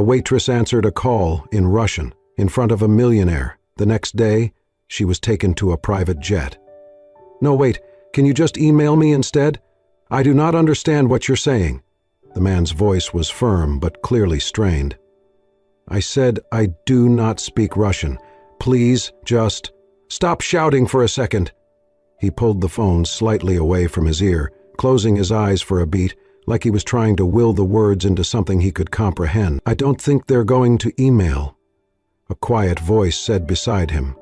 waitress answered a call in Russian in front of a millionaire. The next day, she was taken to a private jet. "No, wait, can you just email me instead? I do not understand what you're saying." The man's voice was firm but clearly strained. "I said I do not speak Russian. Please just stop shouting for a second." He pulled the phone slightly away from his ear, closing his eyes for a beat, like he was trying to will the words into something he could comprehend. "I don't think they're going to email," a quiet voice said beside him.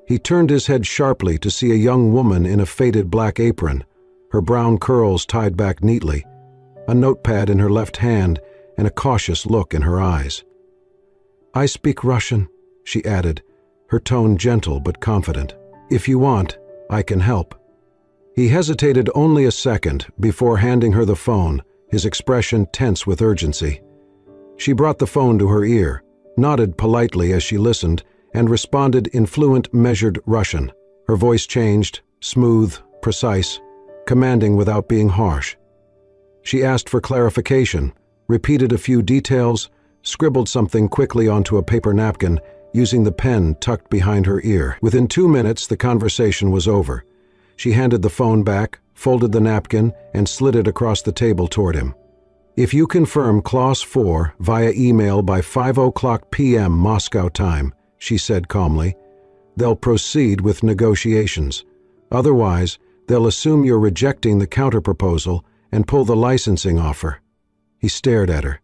He turned his head sharply to see a young woman in a faded black apron, her brown curls tied back neatly, a notepad in her left hand, and a cautious look in her eyes. "I speak Russian," she added, her tone gentle but confident. "If you want, I can help." He hesitated only a second before handing her the phone, his expression tense with urgency. She brought the phone to her ear, nodded politely as she listened, and responded in fluent, measured Russian. Her voice changed, smooth, precise, commanding without being harsh. She asked for clarification, repeated a few details, scribbled something quickly onto a paper napkin, using the pen tucked behind her ear. Within 2 minutes, the conversation was over. She handed the phone back, folded the napkin, and slid it across the table toward him. "If you confirm Clause 4 via email by 5:00 p.m. Moscow time," she said calmly, "they'll proceed with negotiations. Otherwise, they'll assume you're rejecting the counterproposal and pull the licensing offer." He stared at her.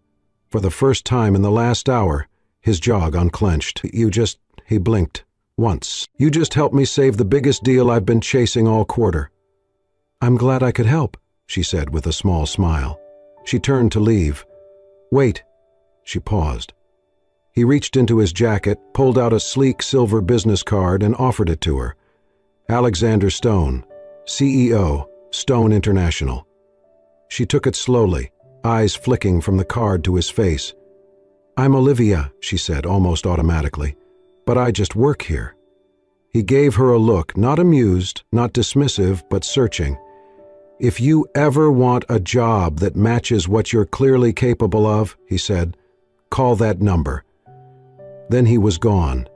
For the first time in the last hour, his jaw unclenched. He blinked. "Once. You just helped me save the biggest deal I've been chasing all quarter." "I'm glad I could help," she said with a small smile. She turned to leave. "Wait." She paused. He reached into his jacket, pulled out a sleek silver business card, and offered it to her. "Alexander Stone, CEO, Stone International." She took it slowly, eyes flicking from the card to his face. "I'm Olivia," she said almost automatically, "but I just work here." He gave her a look, not amused, not dismissive, but searching. "If you ever want a job that matches what you're clearly capable of," he said, "call that number." Then he was gone.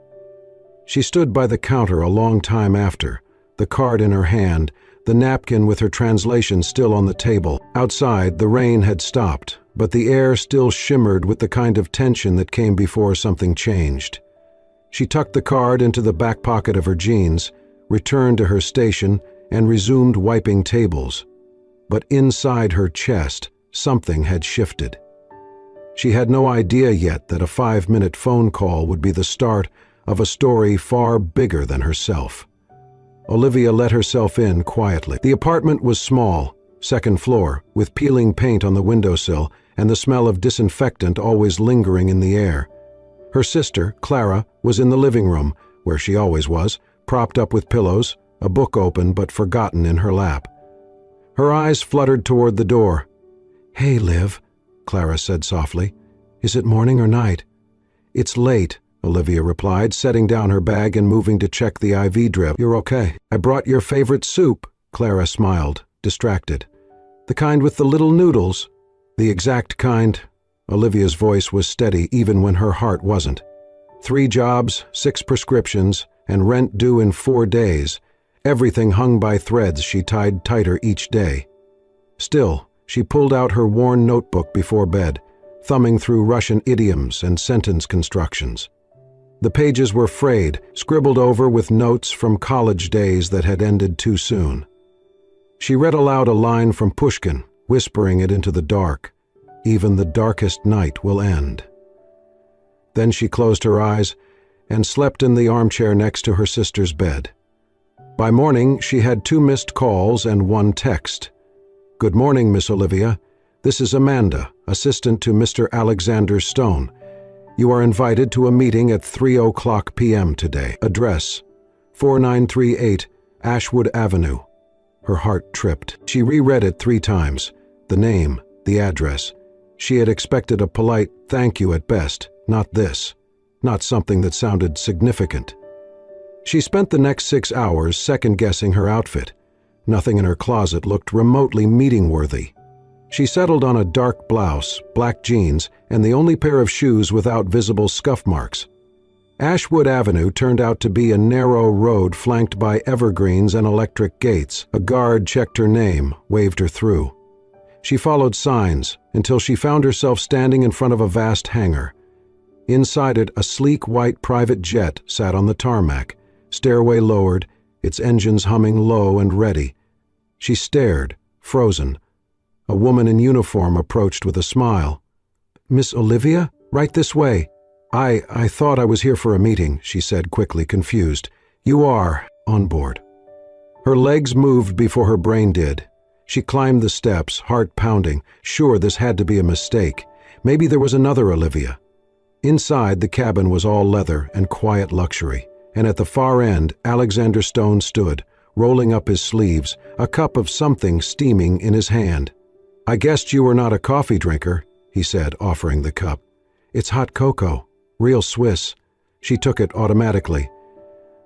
She stood by the counter a long time after, the card in her hand, the napkin with her translation still on the table. Outside, the rain had stopped, but the air still shimmered with the kind of tension that came before something changed. She tucked the card into the back pocket of her jeans, returned to her station, and resumed wiping tables. But inside her chest, something had shifted. She had no idea yet that a 5-minute phone call would be the start of a story far bigger than herself. Olivia let herself in quietly. The apartment was small, second floor, with peeling paint on the windowsill and the smell of disinfectant always lingering in the air. Her sister, Clara, was in the living room, where she always was, propped up with pillows, a book open but forgotten in her lap. Her eyes fluttered toward the door. "Hey, Liv," Clara said softly. "Is it morning or night?" "It's late," Olivia replied, setting down her bag and moving to check the IV drip. "You're okay." "I brought your favorite soup," Clara smiled, distracted. "The kind with the little noodles?" "The exact kind." Olivia's voice was steady even when her heart wasn't. 3 jobs, 6 prescriptions, and rent due in 4 days. Everything hung by threads she tied tighter each day. Still, she pulled out her worn notebook before bed, thumbing through Russian idioms and sentence constructions. The pages were frayed, scribbled over with notes from college days that had ended too soon. She read aloud a line from Pushkin, whispering it into the dark. "Even the darkest night will end." Then she closed her eyes and slept in the armchair next to her sister's bed. By morning, she had 2 missed calls and 1 text. "Good morning, Miss Olivia. This is Amanda, assistant to Mr. Alexander Stone. You are invited to a meeting at 3:00 p.m. today. Address, 4938 Ashwood Avenue." Her heart tripped. She reread it 3 times. The name, the address. She had expected a polite thank you at best, not this. Not something that sounded significant. She spent the next 6 hours second-guessing her outfit. Nothing in her closet looked remotely meeting-worthy. She settled on a dark blouse, black jeans, and the only pair of shoes without visible scuff marks. Ashwood Avenue turned out to be a narrow road flanked by evergreens and electric gates. A guard checked her name, waved her through. She followed signs until she found herself standing in front of a vast hangar. Inside it, a sleek white private jet sat on the tarmac, stairway lowered, its engines humming low and ready. She stared, frozen. A woman in uniform approached with a smile. "Miss Olivia? Right this way." I thought I was here for a meeting," she said quickly, confused. "You are on board." Her legs moved before her brain did. She climbed the steps, heart pounding, sure this had to be a mistake. Maybe there was another Olivia. Inside, the cabin was all leather and quiet luxury, and at the far end, Alexander Stone stood, rolling up his sleeves, a cup of something steaming in his hand. "I guessed you were not a coffee drinker," he said, offering the cup. "It's hot cocoa. Real Swiss." She took it automatically.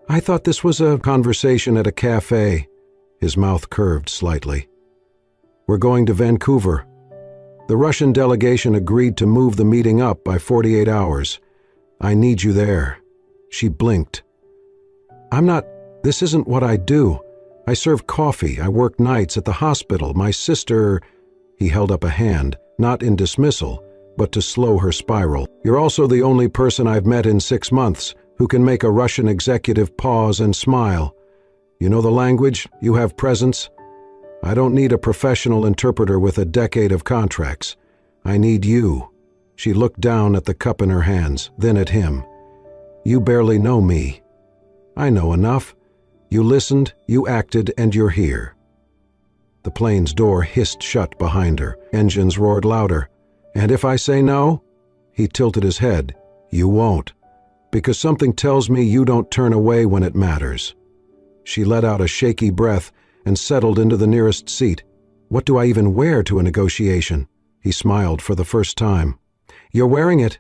"I thought this was a conversation at a cafe." His mouth curved slightly. "We're going to Vancouver. The Russian delegation agreed to move the meeting up by 48 hours. I need you there." She blinked. This isn't what I do. I serve coffee. I work nights at the hospital. My sister—" He held up a hand, not in dismissal, but to slow her spiral. "You're also the only person I've met in 6 months who can make a Russian executive pause and smile. You know the language, you have presence. I don't need a professional interpreter with a decade of contracts. I need you." She looked down at the cup in her hands, then at him. "You barely know me. I know enough. You listened, you acted, and you're here." The plane's door hissed shut behind her. Engines roared louder. "And if I say no?" He tilted his head. "You won't. Because something tells me you don't turn away when it matters." She let out a shaky breath and settled into the nearest seat. "What do I even wear to a negotiation?" He smiled for the first time. "You're wearing it."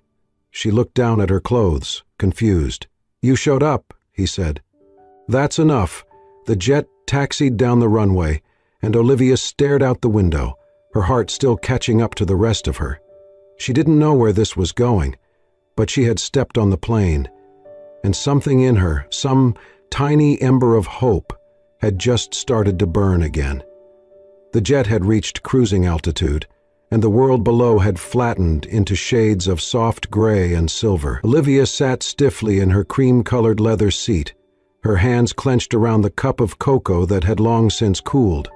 She looked down at her clothes, confused. "You showed up," he said. "That's enough." The jet taxied down the runway, and Olivia stared out the window, her heart still catching up to the rest of her. She didn't know where this was going, but she had stepped on the plane, and something in her, some tiny ember of hope, had just started to burn again. The jet had reached cruising altitude, and the world below had flattened into shades of soft gray and silver. Olivia sat stiffly in her cream-colored leather seat, her hands clenched around the cup of cocoa that had long since cooled.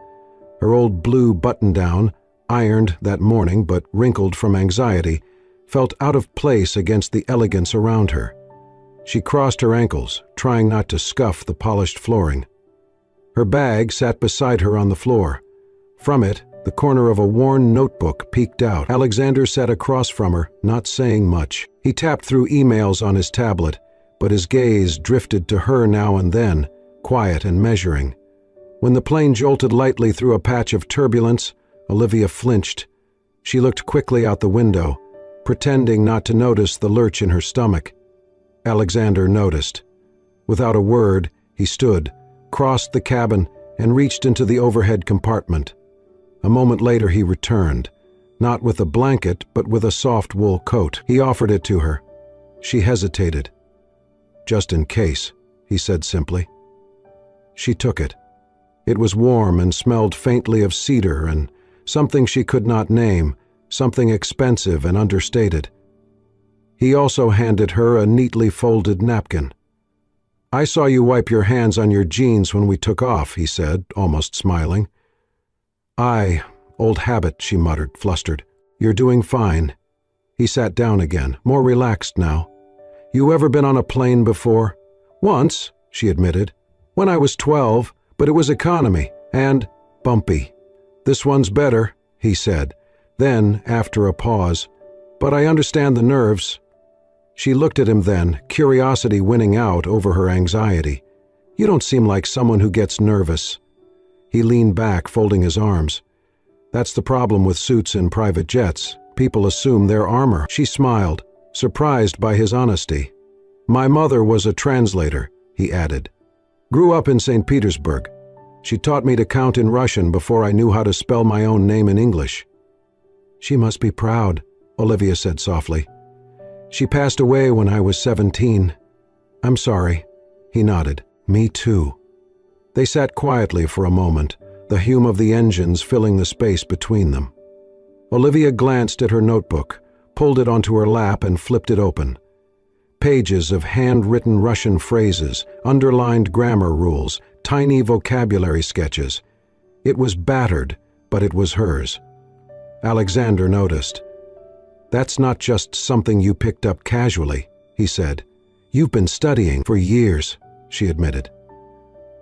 Her old blue button-down, ironed that morning but wrinkled from anxiety, felt out of place against the elegance around her. She crossed her ankles, trying not to scuff the polished flooring. Her bag sat beside her on the floor. From it, the corner of a worn notebook peeked out. Alexander sat across from her, not saying much. He tapped through emails on his tablet, but his gaze drifted to her now and then, quiet and measuring. When the plane jolted lightly through a patch of turbulence, Olivia flinched. She looked quickly out the window, pretending not to notice the lurch in her stomach. Alexander noticed. Without a word, he stood, crossed the cabin, and reached into the overhead compartment. A moment later he returned, not with a blanket, but with a soft wool coat. He offered it to her. She hesitated. "Just in case," he said simply. She took it. It was warm and smelled faintly of cedar and something she could not name, something expensive and understated. He also handed her a neatly folded napkin. "I saw you wipe your hands on your jeans when we took off," he said, almost smiling. Old habit," she muttered, flustered. "You're doing fine." He sat down again, more relaxed now. "You ever been on a plane before?" "Once," she admitted. "When I was 12, but it was economy, and bumpy." "This one's better," he said. Then, after a pause, "But I understand the nerves." She looked at him then, curiosity winning out over her anxiety. "You don't seem like someone who gets nervous." He leaned back, folding his arms. "That's the problem with suits in private jets. People assume they're armor." She smiled, surprised by his honesty. "My mother was a translator," he added. "Grew up in St. Petersburg. She taught me to count in Russian before I knew how to spell my own name in English." "She must be proud," Olivia said softly. She passed away when I was 17. I'm sorry. He nodded. Me too. They sat quietly for a moment, the hum of the engines filling the space between them. Olivia glanced at her notebook, pulled it onto her lap and flipped it open. Pages of handwritten Russian phrases, underlined grammar rules, tiny vocabulary sketches. It was battered, but it was hers. Alexander noticed. That's not just something you picked up casually, he said. You've been studying for years, she admitted.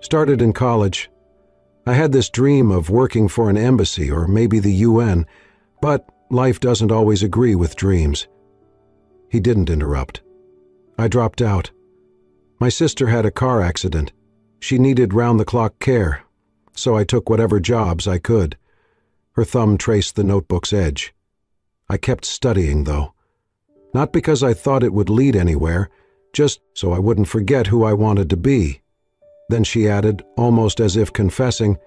Started in college. I had this dream of working for an embassy or maybe the UN, but life doesn't always agree with dreams. He didn't interrupt. I dropped out. My sister had a car accident. She needed round-the-clock care, so I took whatever jobs I could. Her thumb traced the notebook's edge. I kept studying, though. Not because I thought it would lead anywhere, just so I wouldn't forget who I wanted to be. Then she added, almost as if confessing,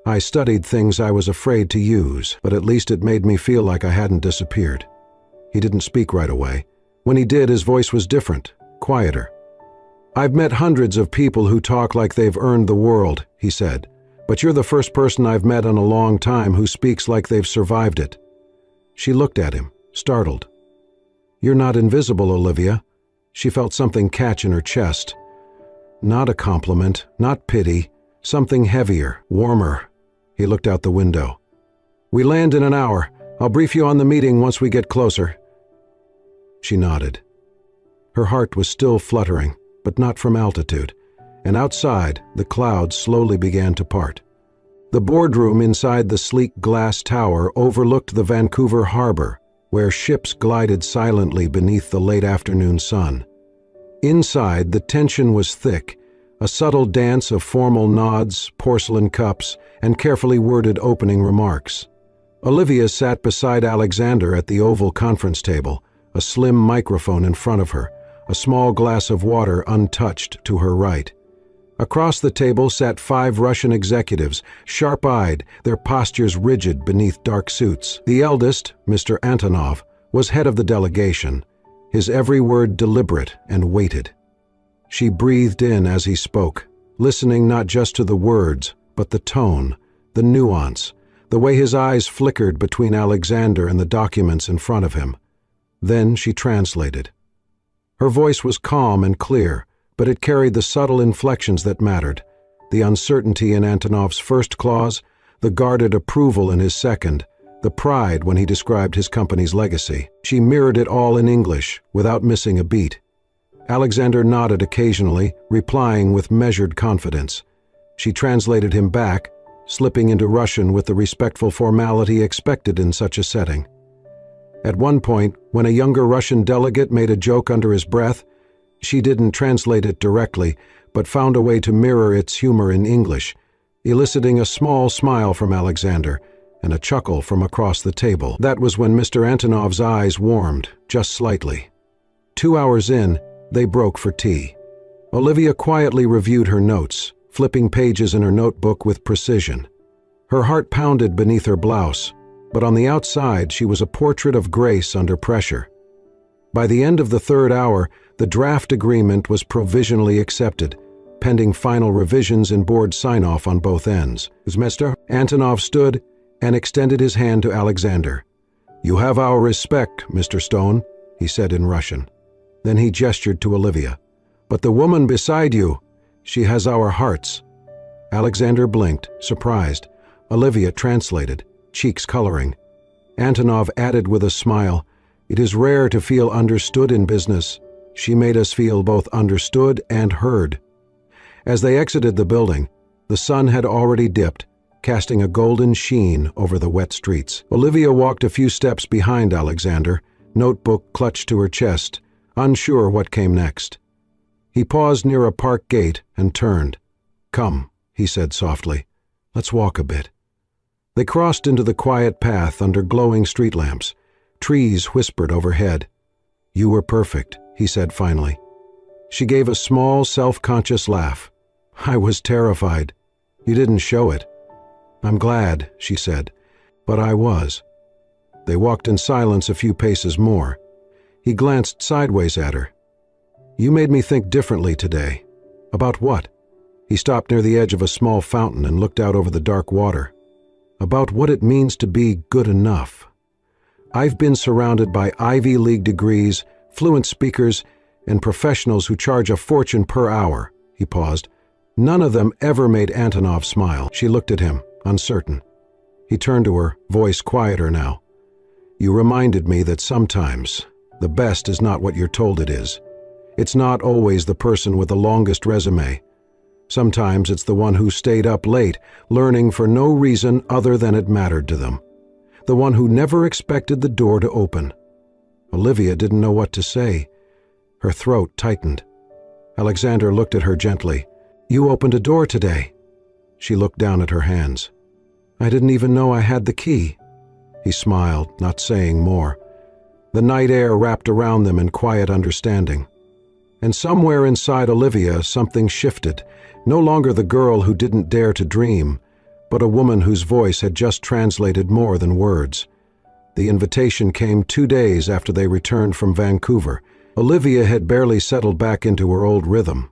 I studied things I was afraid to use, but at least it made me feel like I hadn't disappeared. He didn't speak right away. When he did, his voice was different, quieter. I've met hundreds of people who talk like they've earned the world, he said, but you're the first person I've met in a long time who speaks like they've survived it. She looked at him, startled. You're not invisible, Olivia. She felt something catch in her chest. Not a compliment, not pity, something heavier, warmer. He looked out the window. We land in an hour. I'll brief you on the meeting once we get closer. She nodded. Her heart was still fluttering, but not from altitude, and outside, the clouds slowly began to part. The boardroom inside the sleek glass tower overlooked the Vancouver harbor, where ships glided silently beneath the late afternoon sun. Inside, the tension was thick, a subtle dance of formal nods, porcelain cups, and carefully worded opening remarks. Olivia sat beside Alexander at the oval conference table, a slim microphone in front of her, a small glass of water untouched to her right. Across the table sat 5 Russian executives, sharp-eyed, their postures rigid beneath dark suits. The eldest, Mr. Antonov, was head of the delegation, his every word deliberate and weighted. She breathed in as he spoke, listening not just to the words, but the tone, the nuance, the way his eyes flickered between Alexander and the documents in front of him. Then she translated. Her voice was calm and clear, but it carried the subtle inflections that mattered, the uncertainty in Antonov's first clause, the guarded approval in his second, the pride when he described his company's legacy. She mirrored it all in English, without missing a beat. Alexander nodded occasionally, replying with measured confidence. She translated him back, slipping into Russian with the respectful formality expected in such a setting. At one point, when a younger Russian delegate made a joke under his breath, she didn't translate it directly, but found a way to mirror its humor in English, eliciting a small smile from Alexander and a chuckle from across the table. That was when Mr. Antonov's eyes warmed, just slightly. 2 hours in, they broke for tea. Olivia quietly reviewed her notes, flipping pages in her notebook with precision. Her heart pounded beneath her blouse, but on the outside she was a portrait of grace under pressure. By the end of the 3rd hour, the draft agreement was provisionally accepted, pending final revisions and board sign-off on both ends. Mr. Antonov stood and extended his hand to Alexander. "You have our respect, Mr. Stone," he said in Russian. Then he gestured to Olivia. "But the woman beside you, she has our hearts." Alexander blinked, surprised. Olivia translated, cheeks coloring. Antonov added with a smile, "It is rare to feel understood in business. She made us feel both understood and heard." As they exited the building, the sun had already dipped, casting a golden sheen over the wet streets. Olivia walked a few steps behind Alexander, notebook clutched to her chest, unsure what came next. He paused near a park gate and turned. "Come," he said softly. "Let's walk a bit." They crossed into the quiet path under glowing street lamps. Trees whispered overhead. "You were perfect," he said finally. She gave a small, self-conscious laugh. "I was terrified. You didn't show it." "I'm glad," she said, "but I was." They walked in silence a few paces more. He glanced sideways at her. "You made me think differently today." "About what?" He stopped near the edge of a small fountain and looked out over the dark water. "About what it means to be good enough. I've been surrounded by Ivy League degrees, fluent speakers, and professionals who charge a fortune per hour." He paused. "None of them ever made Antonov smile." She looked at him, uncertain. He turned to her, voice quieter now. "You reminded me that sometimes the best is not what you're told it is. It's not always the person with the longest resume. Sometimes it's the one who stayed up late, learning for no reason other than it mattered to them. The one who never expected the door to open." Olivia didn't know what to say. Her throat tightened. Alexander looked at her gently. "You opened a door today." She looked down at her hands. "I didn't even know I had the key." He smiled, not saying more. The night air wrapped around them in quiet understanding. And somewhere inside Olivia, something shifted. No longer the girl who didn't dare to dream, but a woman whose voice had just translated more than words. The invitation came 2 days after they returned from Vancouver. Olivia had barely settled back into her old rhythm.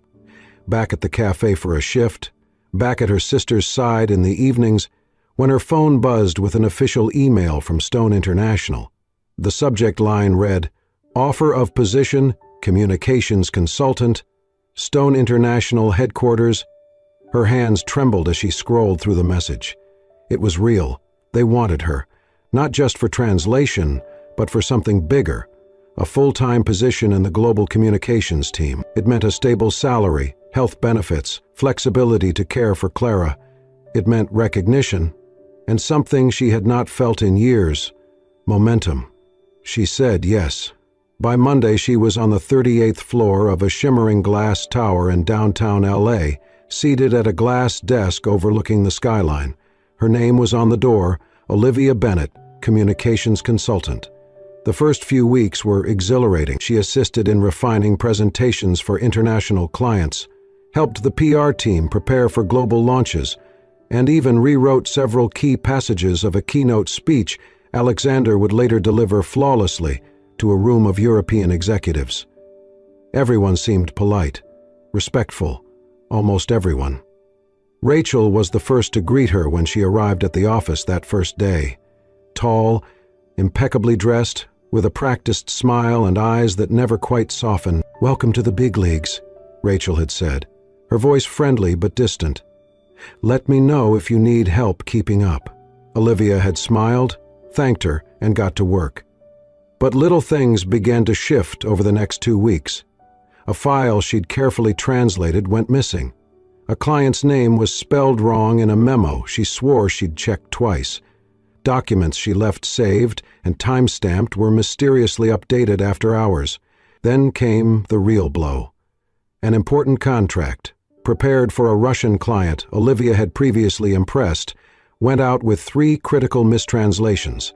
Back at the cafe for a shift, back at her sister's side in the evenings, when her phone buzzed with an official email from Stone International. The subject line read, "Offer of position, communications consultant, Stone International headquarters." Her hands trembled as she scrolled through the message. It was real. They wanted her, not just for translation, but for something bigger, a full-time position in the global communications team. It meant a stable salary, health benefits, flexibility to care for Clara. It meant recognition, and something she had not felt in years, momentum. She said yes. By Monday, she was on the 38th floor of a shimmering glass tower in downtown LA, seated at a glass desk overlooking the skyline. Her name was on the door, Olivia Bennett, communications consultant. The first few weeks were exhilarating. She assisted in refining presentations for international clients, helped the PR team prepare for global launches, and even rewrote several key passages of a keynote speech Alexander would later deliver flawlessly to a room of European executives. Everyone seemed polite, respectful, almost everyone. Rachel was the first to greet her when she arrived at the office that first day. Tall, impeccably dressed, with a practiced smile and eyes that never quite softened. "Welcome to the big leagues," Rachel had said, her voice friendly but distant. "Let me know if you need help keeping up." Olivia had smiled, thanked her, and got to work. But little things began to shift over the next 2 weeks. A file she'd carefully translated went missing. A client's name was spelled wrong in a memo she swore she'd checked twice. Documents she left saved and time-stamped were mysteriously updated after hours. Then came the real blow. An important contract, prepared for a Russian client Olivia had previously impressed, went out with 3 critical mistranslations.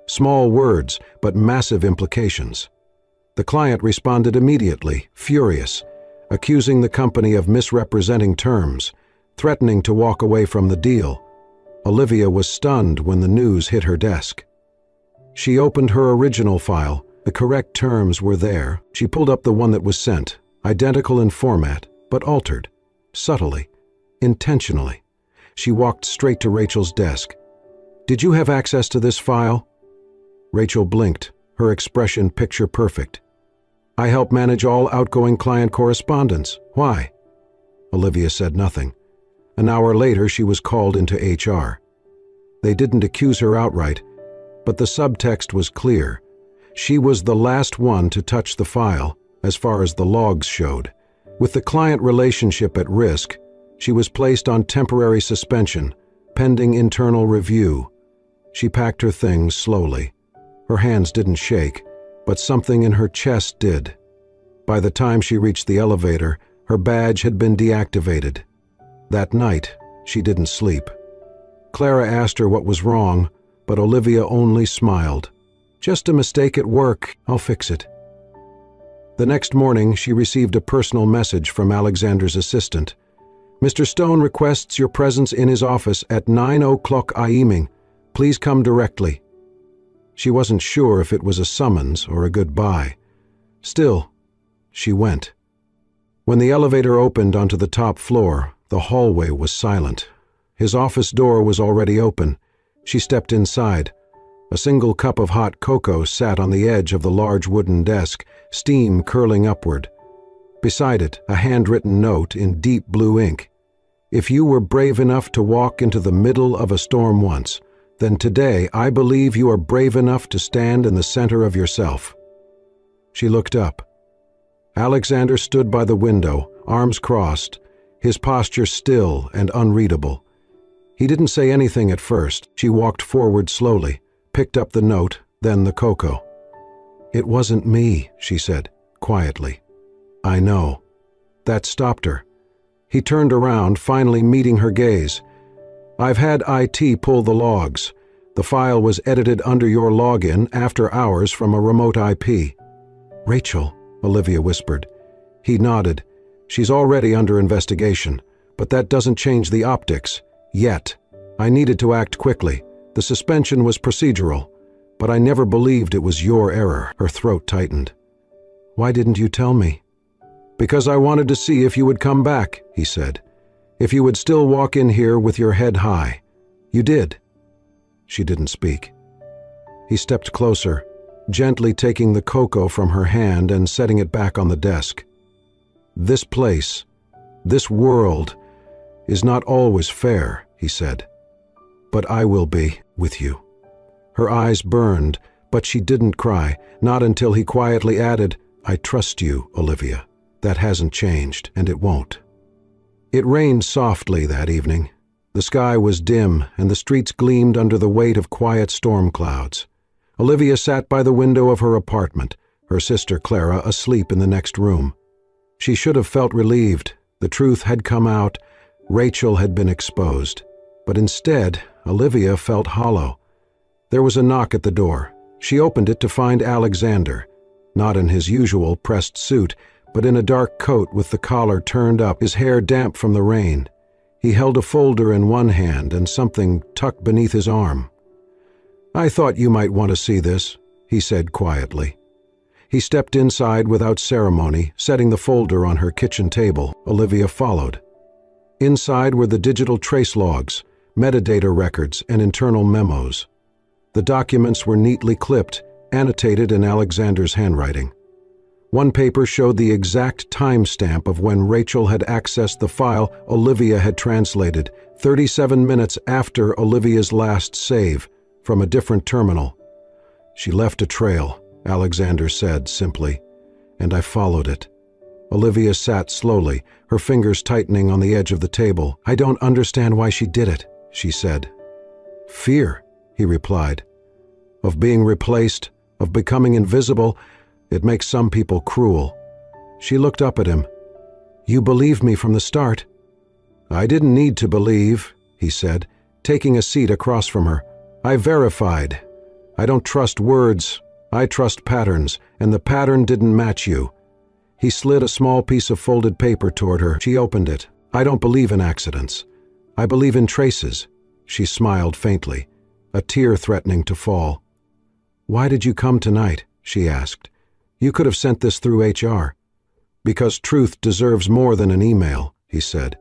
Small words, but massive implications. The client responded immediately, furious, accusing the company of misrepresenting terms, threatening to walk away from the deal. Olivia was stunned when the news hit her desk. She opened her original file. The correct terms were there. She pulled up the one that was sent, identical in format, but altered, subtly, intentionally. She walked straight to Rachel's desk. "Did you have access to this file?" Rachel blinked, her expression picture perfect. "I help manage all outgoing client correspondence. Why?" Olivia said nothing. An hour later, she was called into HR. They didn't accuse her outright, but the subtext was clear. She was the last one to touch the file, as far as the logs showed. With the client relationship at risk, she was placed on temporary suspension, pending internal review. She packed her things slowly. Her hands didn't shake, but something in her chest did. By the time she reached the elevator, her badge had been deactivated. That night, she didn't sleep. Clara asked her what was wrong, but Olivia only smiled. "Just a mistake at work. I'll fix it." The next morning, she received a personal message from Alexander's assistant. "Mr. Stone requests your presence in his office at 9 o'clock evening. Please come directly." She wasn't sure if it was a summons or a goodbye. Still, she went. When the elevator opened onto the top floor, the hallway was silent. His office door was already open. She stepped inside. A single cup of hot cocoa sat on the edge of the large wooden desk, steam curling upward. Beside it, a handwritten note in deep blue ink. If you were brave enough to walk into the middle of a storm once, then today I believe you are brave enough to stand in the center of yourself. She looked up. Alexander stood by the window, arms crossed, his posture still and unreadable. He didn't say anything at first. She walked forward slowly, picked up the note, then the cocoa. It wasn't me, she said, quietly. I know. That stopped her. He turned around, finally meeting her gaze. I've had IT pull the logs. The file was edited under your login after hours from a remote IP. Rachel, Olivia whispered. He nodded. She's already under investigation, but that doesn't change the optics. Yet. I needed to act quickly. The suspension was procedural, but I never believed it was your error. Her throat tightened. Why didn't you tell me? Because I wanted to see if you would come back, he said. If you would still walk in here with your head high. You did. She didn't speak. He stepped closer, gently taking the cocoa from her hand and setting it back on the desk. This place, this world, is not always fair, he said. But I will be with you. Her eyes burned, but she didn't cry, not until he quietly added, I trust you, Olivia. That hasn't changed, and it won't. It rained softly that evening. The sky was dim, and the streets gleamed under the weight of quiet storm clouds. Olivia sat by the window of her apartment, her sister Clara asleep in the next room. She should have felt relieved. The truth had come out. Rachel had been exposed. But instead, Olivia felt hollow. There was a knock at the door. She opened it to find Alexander, not in his usual pressed suit, but in a dark coat with the collar turned up, his hair damp from the rain. He held a folder in one hand and something tucked beneath his arm. I thought you might want to see this, he said quietly. He stepped inside without ceremony, setting the folder on her kitchen table. Olivia followed. Inside were the digital trace logs, metadata records, and internal memos. The documents were neatly clipped, annotated in Alexander's handwriting. One paper showed the exact timestamp of when Rachel had accessed the file Olivia had translated, 37 minutes after Olivia's last save, from a different terminal. She left a trail, Alexander said simply, and I followed it. Olivia sat slowly, her fingers tightening on the edge of the table. I don't understand why she did it, she said. Fear, he replied. Of being replaced, of becoming invisible. It makes some people cruel. She looked up at him. You believed me from the start. I didn't need to believe, he said, taking a seat across from her. I verified. I don't trust words. I trust patterns, and the pattern didn't match you. He slid a small piece of folded paper toward her. She opened it. I don't believe in accidents. I believe in traces. She smiled faintly, a tear threatening to fall. Why did you come tonight? She asked. You could have sent this through HR. Because truth deserves more than an email, he said.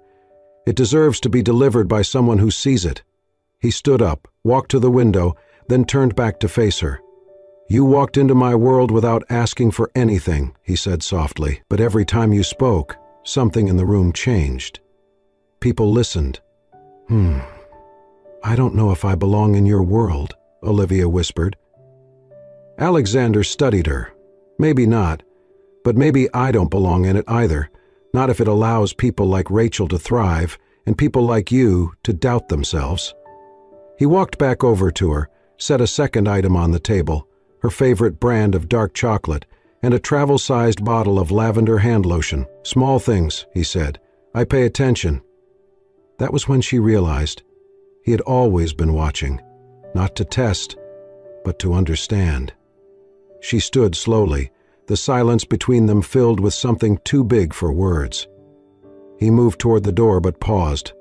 It deserves to be delivered by someone who sees it. He stood up, walked to the window, then turned back to face her. You walked into my world without asking for anything, he said softly, but every time you spoke, something in the room changed. People listened. I don't know if I belong in your world, Olivia whispered. Alexander studied her. Maybe not, but maybe I don't belong in it either, not if it allows people like Rachel to thrive and people like you to doubt themselves. He walked back over to her, set a second item on the table, her favorite brand of dark chocolate, and a travel-sized bottle of lavender hand lotion. Small things, he said. I pay attention. That was when she realized he had always been watching, not to test, but to understand. She stood slowly, the silence between them filled with something too big for words. He moved toward the door but paused.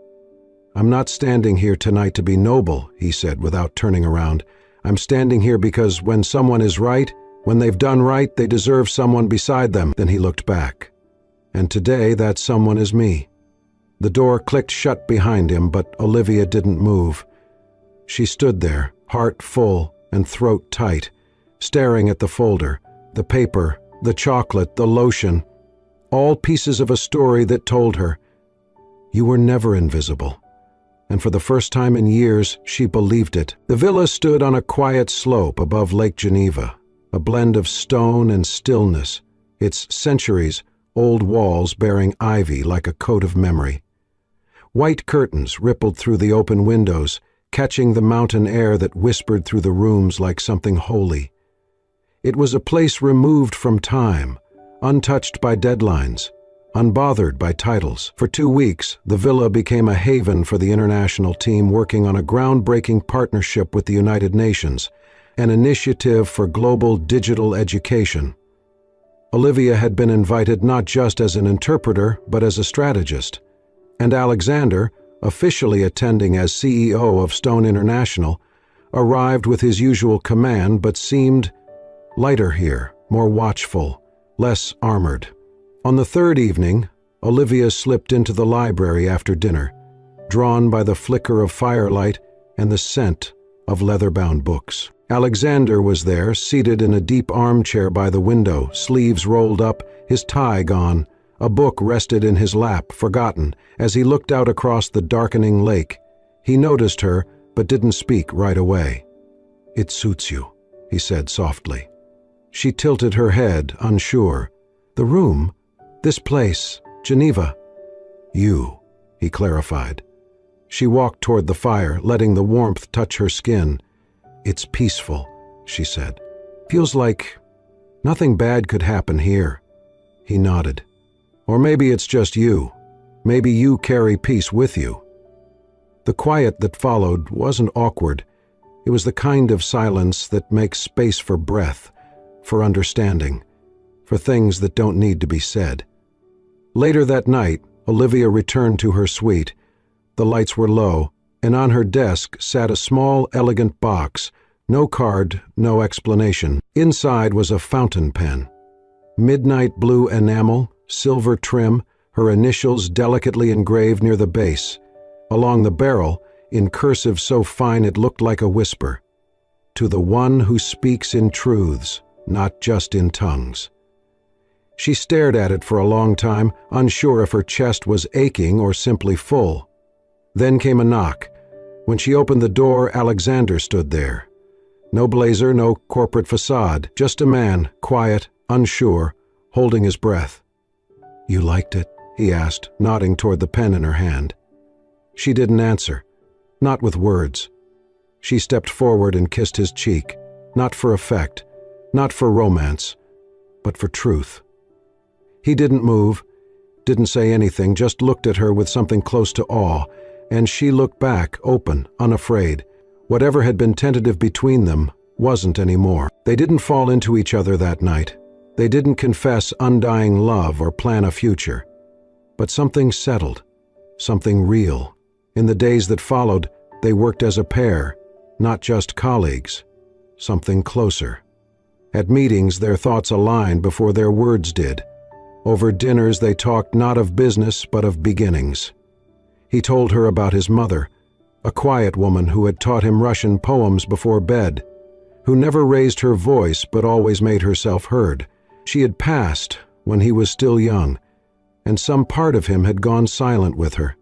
I'm not standing here tonight to be noble, he said without turning around. I'm standing here because when someone is right, when they've done right, they deserve someone beside them." Then he looked back. And today that someone is me. The door clicked shut behind him, but Olivia didn't move. She stood there, heart full and throat tight, staring at the folder, the paper, the chocolate, the lotion, all pieces of a story that told her, "You were never invisible." And for the first time in years, she believed it. The villa stood on a quiet slope above Lake Geneva, a blend of stone and stillness, its centuries-old walls bearing ivy like a coat of memory. White curtains rippled through the open windows, catching the mountain air that whispered through the rooms like something holy. It was a place removed from time, untouched by deadlines, unbothered by titles. For 2 weeks, the villa became a haven for the international team working on a groundbreaking partnership with the United Nations, an initiative for global digital education. Olivia had been invited not just as an interpreter, but as a strategist. And Alexander, officially attending as CEO of Stone International, arrived with his usual command but seemed lighter here, more watchful, less armored. On the third evening, Olivia slipped into the library after dinner, drawn by the flicker of firelight and the scent of leather-bound books. Alexander was there, seated in a deep armchair by the window, sleeves rolled up, his tie gone. A book rested in his lap, forgotten. As he looked out across the darkening lake, he noticed her, but didn't speak right away. "It suits you," he said softly. She tilted her head, unsure. "The room? This place? Geneva?" "You," he clarified. She walked toward the fire, letting the warmth touch her skin. "It's peaceful," she said. "Feels like nothing bad could happen here." He nodded. "Or maybe it's just you. Maybe you carry peace with you." The quiet that followed wasn't awkward. It was the kind of silence that makes space for breath, for understanding, for things that don't need to be said. Later that night, Olivia returned to her suite. The lights were low, and on her desk sat a small, elegant box, no card, no explanation. Inside was a fountain pen. Midnight blue enamel, silver trim, her initials delicately engraved near the base. Along the barrel, in cursive so fine it looked like a whisper, "To the one who speaks in truths, not just in tongues." She stared at it for a long time, unsure if her chest was aching or simply full. Then came a knock. When she opened the door, Alexander stood there. No blazer, no corporate facade, just a man, quiet, unsure, holding his breath. "You liked it?" he asked, nodding toward the pen in her hand. She didn't answer, not with words. She stepped forward and kissed his cheek, not for effect, not for romance, but for truth. He didn't move, didn't say anything, just looked at her with something close to awe, and she looked back, open, unafraid. Whatever had been tentative between them wasn't anymore. They didn't fall into each other that night. They didn't confess undying love or plan a future. But something settled, something real. In the days that followed, they worked as a pair, not just colleagues, something closer. At meetings, their thoughts aligned before their words did. Over dinners, they talked not of business, but of beginnings. He told her about his mother, a quiet woman who had taught him Russian poems before bed, who never raised her voice but always made herself heard. She had passed when he was still young, and some part of him had gone silent with her.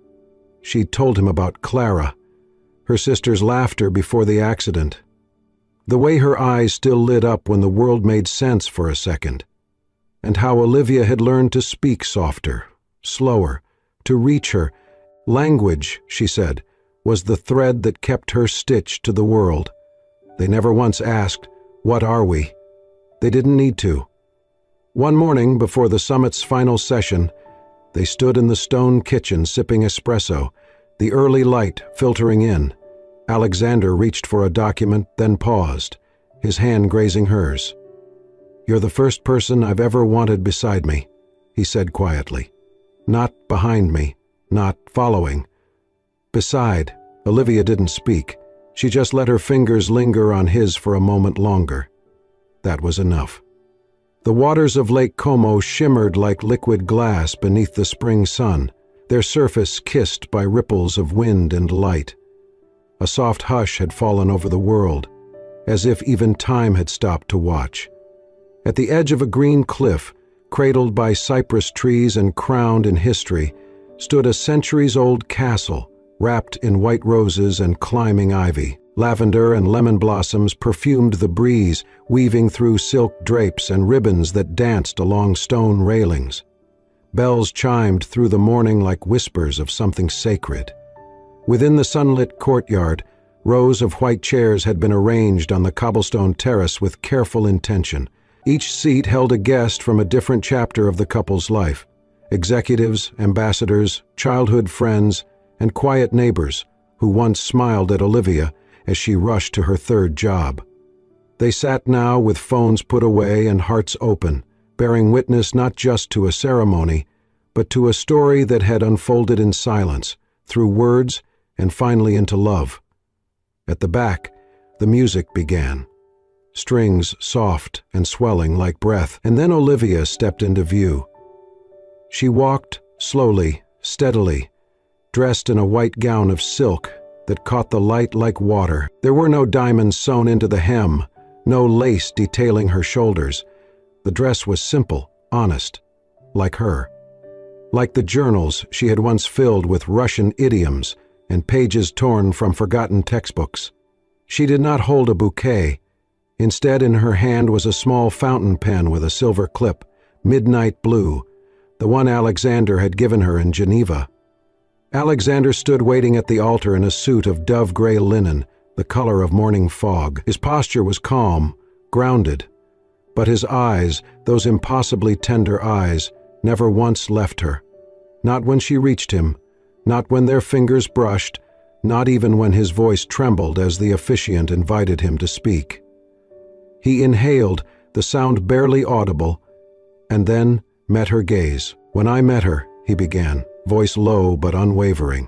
She'd told him about Clara, her sister's laughter before the accident, the way her eyes still lit up when the world made sense for a second, and how Olivia had learned to speak softer, slower, to reach her. Language, she said, was the thread that kept her stitched to the world. They never once asked, "What are we?" They didn't need to. One morning, before the summit's final session, they stood in the stone kitchen sipping espresso, the early light filtering in. Alexander reached for a document, then paused, his hand grazing hers. "You're the first person I've ever wanted beside me," he said quietly. "Not behind me, not following. Beside." Olivia didn't speak. She just let her fingers linger on his for a moment longer. That was enough. The waters of Lake Como shimmered like liquid glass beneath the spring sun, their surface kissed by ripples of wind and light. A soft hush had fallen over the world, as if even time had stopped to watch. At the edge of a green cliff, cradled by cypress trees and crowned in history, stood a centuries-old castle, wrapped in white roses and climbing ivy. Lavender and lemon blossoms perfumed the breeze, weaving through silk drapes and ribbons that danced along stone railings. Bells chimed through the morning like whispers of something sacred. Within the sunlit courtyard, rows of white chairs had been arranged on the cobblestone terrace with careful intention. Each seat held a guest from a different chapter of the couple's life: executives, ambassadors, childhood friends, and quiet neighbors who once smiled at Olivia as she rushed to her third job. They sat now with phones put away and hearts open, bearing witness not just to a ceremony, but to a story that had unfolded in silence, through words, and finally into love. At the back, the music began, strings soft and swelling like breath, and then Olivia stepped into view. She walked slowly, steadily, dressed in a white gown of silk that caught the light like water. There were no diamonds sewn into the hem, no lace detailing her shoulders. The dress was simple, honest, like her. Like the journals she had once filled with Russian idioms and pages torn from forgotten textbooks. She did not hold a bouquet. Instead, in her hand was a small fountain pen with a silver clip, midnight blue, the one Alexander had given her in Geneva. Alexander stood waiting at the altar in a suit of dove-gray linen, the color of morning fog. His posture was calm, grounded, but his eyes, those impossibly tender eyes, never once left her. Not when she reached him, not when their fingers brushed, not even when his voice trembled as the officiant invited him to speak. He inhaled, the sound barely audible, and then met her gaze. "When I met her," he began, voice low but unwavering,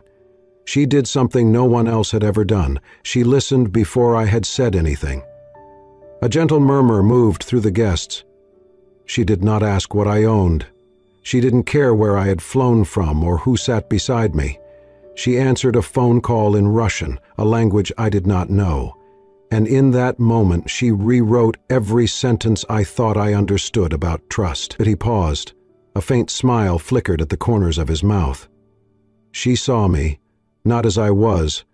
"she did something no one else had ever done. She listened before I had said anything." A gentle murmur moved through the guests. She did not ask what I owned. She didn't care where I had flown from or who sat beside me. She answered a phone call in Russian, a language I did not know. And in that moment she rewrote every sentence I thought I understood about trust. But he paused. A faint smile flickered at the corners of his mouth. She saw me, not as I was,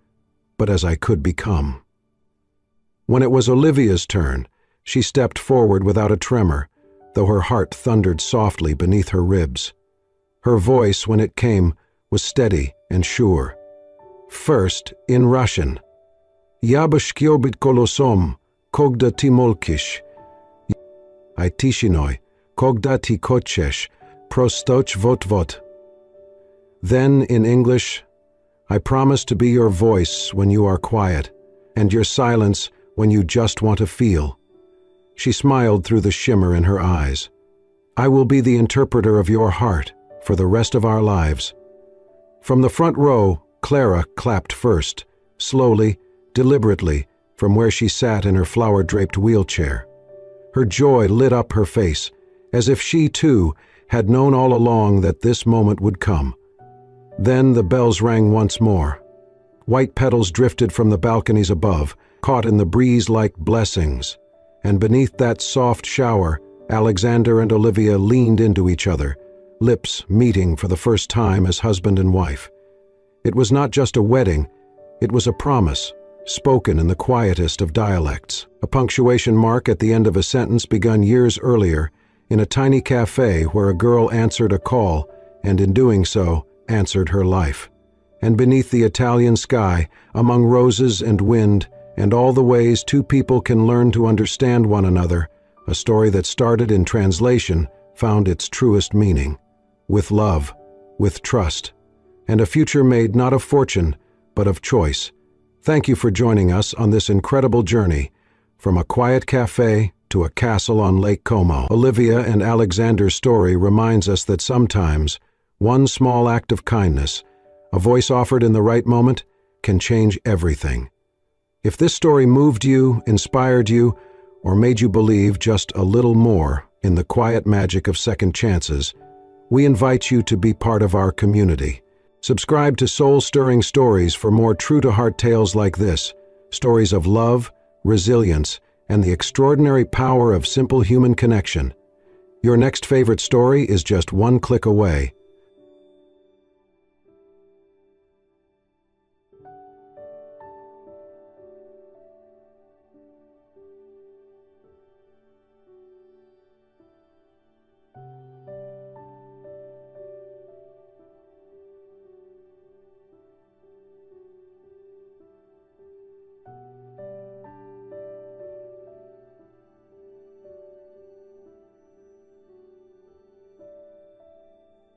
but as I could become. When it was Olivia's turn, she stepped forward without a tremor, though her heart thundered softly beneath her ribs. Her voice, when it came, was steady and sure. First, in Russian. "Я бы хотел быть колосом, когда ты молчишь. И тишиной, когда ты хочешь, просточ вот-вот." Then, in English, "I promise to be your voice when you are quiet, and your silence when you just want to feel." She smiled through the shimmer in her eyes. "I will be the interpreter of your heart for the rest of our lives." From the front row, Clara clapped first, slowly, deliberately, from where she sat in her flower-draped wheelchair. Her joy lit up her face, as if she, too, had known all along that this moment would come. Then the bells rang once more. White petals drifted from the balconies above, caught in the breeze like blessings, and beneath that soft shower, Alexander and Olivia leaned into each other, lips meeting for the first time as husband and wife. It was not just a wedding, it was a promise, spoken in the quietest of dialects, a punctuation mark at the end of a sentence begun years earlier in a tiny cafe where a girl answered a call and, in doing so, answered her life. And beneath the Italian sky, among roses and wind, and all the ways two people can learn to understand one another, a story that started in translation found its truest meaning. With love, with trust, and a future made not of fortune, but of choice. Thank you for joining us on this incredible journey, from a quiet cafe to a castle on Lake Como. Olivia and Alexander's story reminds us that sometimes one small act of kindness, a voice offered in the right moment, can change everything. If this story moved you, inspired you, or made you believe just a little more in the quiet magic of second chances, we invite you to be part of our community. Subscribe to Soul-Stirring Stories for more true-to-heart tales like this, stories of love, resilience, and the extraordinary power of simple human connection. Your next favorite story is just one click away.